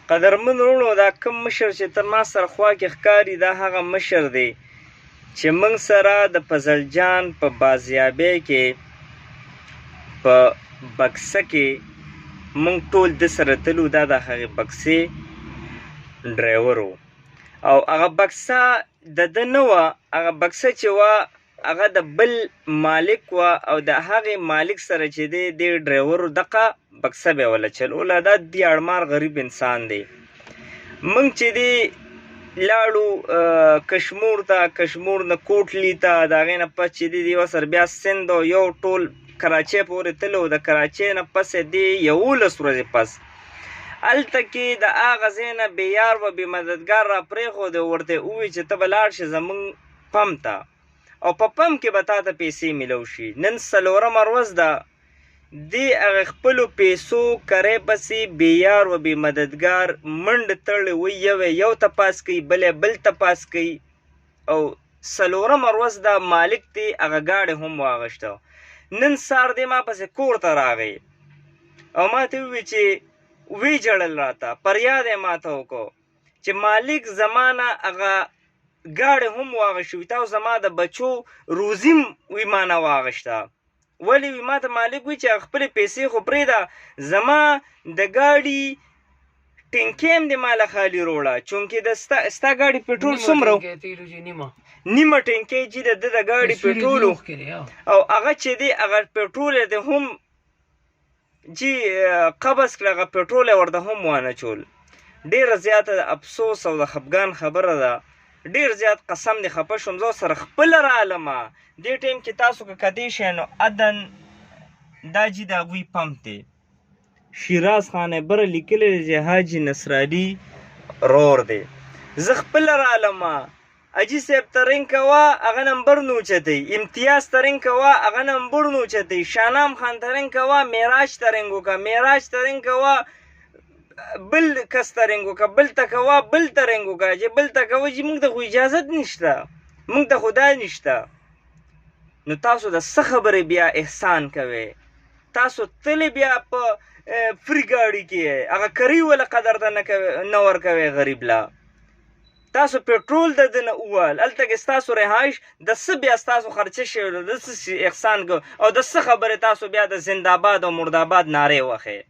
قدرمن وروڼو دا کوم مشر چې تر ما سره خوا کې ښکاري دا هغه مشر دی چې موږ سره د فضل جان په بازیابۍ کې په بکسه کې موږ ټول د سره تلو. دا د هغې بکسې ډرایور و او هغه بکسه د ده نه وه، هغه بکسه چې وه هغه د بل مالک وه او د هغې مالک سره چې دی دې ډرایورو دغه بکسه به یې وله چلوله. دا دیاړمار غریب انسان دی. موږ چې دی لاړو کشمور ته، کشمور نه کوټلي ته، د هغې نه پس چې دی دیوه سر بیا سند او یو ټول کراچۍ پورې تلو. د کراچۍ نه پس دی 11 ورځې پس هلته کې د هغه ځای نه بې یار و بې مددګار را پرېښود او ورته ووایي چې ته به لاړ شې زموږ پم ته او په پم کې به تا ته پیسې میلو شي. نن 4مه ورځ ده، دې هغې خپلو پیسو کرۍ پسې بې یار و بې مددګار منډې تړلې وایي یو یو تپاس کوي، بل بل تپاس کوي. او 4مه ورځ ده، مالک دی هغه ګاډۍ هم واغېسته. نن سهار دی ما پسې کور ته راغی او ما ته ووایي چې وی جړل راته، فریاد یې ما ته وکړو چې مالک زما نه هغه ګاډۍ هم واغېستې وي، تاسو زما د بچو روزي وي ما نه واغېسته. ولې وي ما ته مالک وایي چې خپلې پیسې خو پرېږده، زما د ګاډي ټینکۍ هم دې ما له خالي روړه، چونکې د ستا ګاډي پېټرول څومره نیمه ټینکۍ چې د ده د ګاډي پېټرول او هغه چې دی هغه پېټرول یې د هم جی قبض کړه، هغه پېټرول یې ورته هم وانچول. ډېره زیاته د افسوس او د خفګان خبره ده. ډېر زیات قسم دې خفه شوم، زه سره خپله رالمه. دې ټایم کې تاسو که کدی شئ نو عدن دا جي د هغوی پمپ دی. شیراز خان بره لیکلی دی چې حاجي نصرالي رور دی. زه خپله رالمه. اجي صاحب ته رنګ کوه هغه نمبر نه اوچتوي، امتیاز ته رنګ کوه هغه نمبر نه اوچتوي، شاهنام خان ته رنګ کوه معراج ته رنګ وکړه، معراج ته رنګ کوه بل کس ته رنګ وکړه، بل ته کوه بل ته رنګ وکړه، چې بل ته کوه چې موږ ته خو اجازت نشته، موږ ته خو دا نشته. نو تاسو د څه خبرې بیا احسان کوئ؟ تاسو تلې بیا په فری ګاډي کې هغه کري وله قدر ته نه ورکوئ غریب له. تاسو پېټرول د ده نه ووهل، هلته کې ستاسو رهایش د څه بیا ستاسو خرچه شوې ده، د څه احسان کو او د څه خبرې تاسو بیا د زنده‌باد او مرده‌باد نارې وښئ.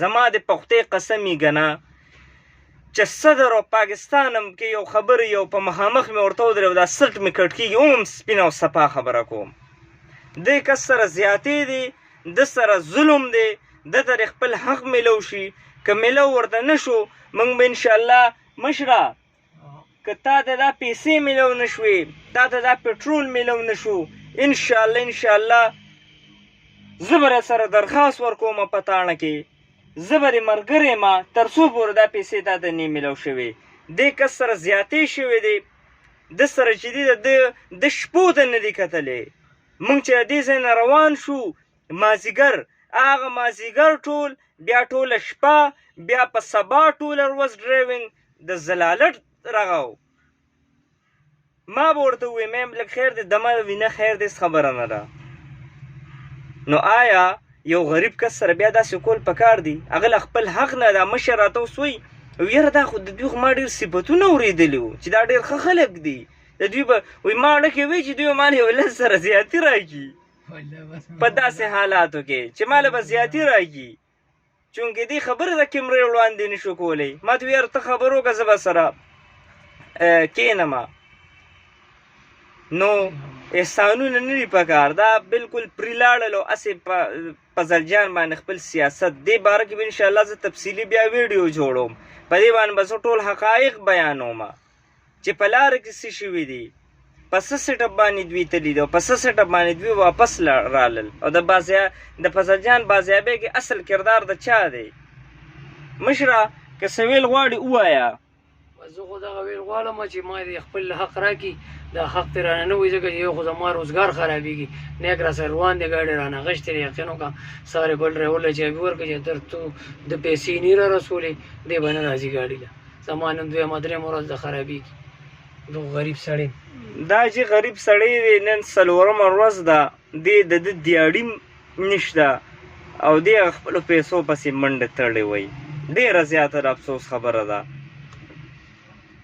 زما د پختې قسم یې ګنه چې صدر او پاکستان هم کې یو خبرې یو په مخامخ مې ورته ودرېد، دا سلټ مې کټ کېږي هم سپینه او صفا خبره کوم. دې کس سره زیاتې دي، ده سره ظلم دی، ده ته خپل حق میلو شي. که میلو ورته نه شو موږ به انشاءالله مشره که تا ته دا پیسې میلو نه شوې، تا ته دا پېټرول میلو نه شو، انشاءالله زه به سره درخواست ورکوم په تاڼه کې، زه به دې ملګری یم تر څو پورې دا پیسې تا ته نه میلو شوې. دې کس سره زیاتې شوې دی، ده سره چې دی د شپو ته نه دي کتلی. موږ چې دې ځای نه روان شو مازدیګر، هغه مازدیګر ټول بیا ټوله شپه بیا په سبا ټوله ورځ ډرایوینګ د زلالت رغو. ما به ورته وویم میم لږ خیر دی دمه وینه خیر دی خبره نه ده. نو آیا یو غریب کس سره بیا داسې کول پکار دي؟ هغه له خپل حق نه دا مشر راته اوس وایي یاره دا خو د دوی خو ما ډېر صفتونه اورېدلي وو چې دا ډېر ښه خلک دي، د دوی به وایي ما اړه کې وایي چې دوی ما له یو لس سره زیاتي راکړي په داسې حالاتو کې چې ما له به زیاتي راکړي، چونکې دې خبره د کیمرې وړاندې نه شو کولی. ما ته یاره ته خبر وکړه زه به سره کښېنمه. نو احسانونه نه دي پکار، دا بالکل پرې لاړل او هسې په زلجان باندې خپل سیاست. دې باره کې به انشاءالله زه تفصیلي بیا ویډیو جوړوم، په دې باندې به زه ټول حقایق بیانوم چې په لاره کې څه شوي دي، په څه سیټپ باندې دوی تللي دي او په څه سیټپ باندې دوی واپس رالل او د فضل جان بازیابۍ کې اصل کردار د چا دی؟ مشره که څه ویل غواړي ووایه. زه خو دغه ویل غواړم چې ما دې خپل حق راکړي، دا حق دې رانه نه وایي ځکه چې یو خو زما روزګار خرابېږي، نیک راسره روان دی ګاډۍ رانه غشتې دی، یقین وکړه سارې بل ډرایور له چابي ورکړه چې تر تو د پیسې نه را رسولې دی به نه راځي ګاډي له. زما نن دویمه درېیمه ورځ ده خرابېږي. دغه غریب سړی دا چې غریب سړی دی نن 4مه ورځ ده، دې د ده دیاړي نشته او دې خپلو پیسو پسې منډه تړلې وایي. ډیره زیاته د افسوس خبره ده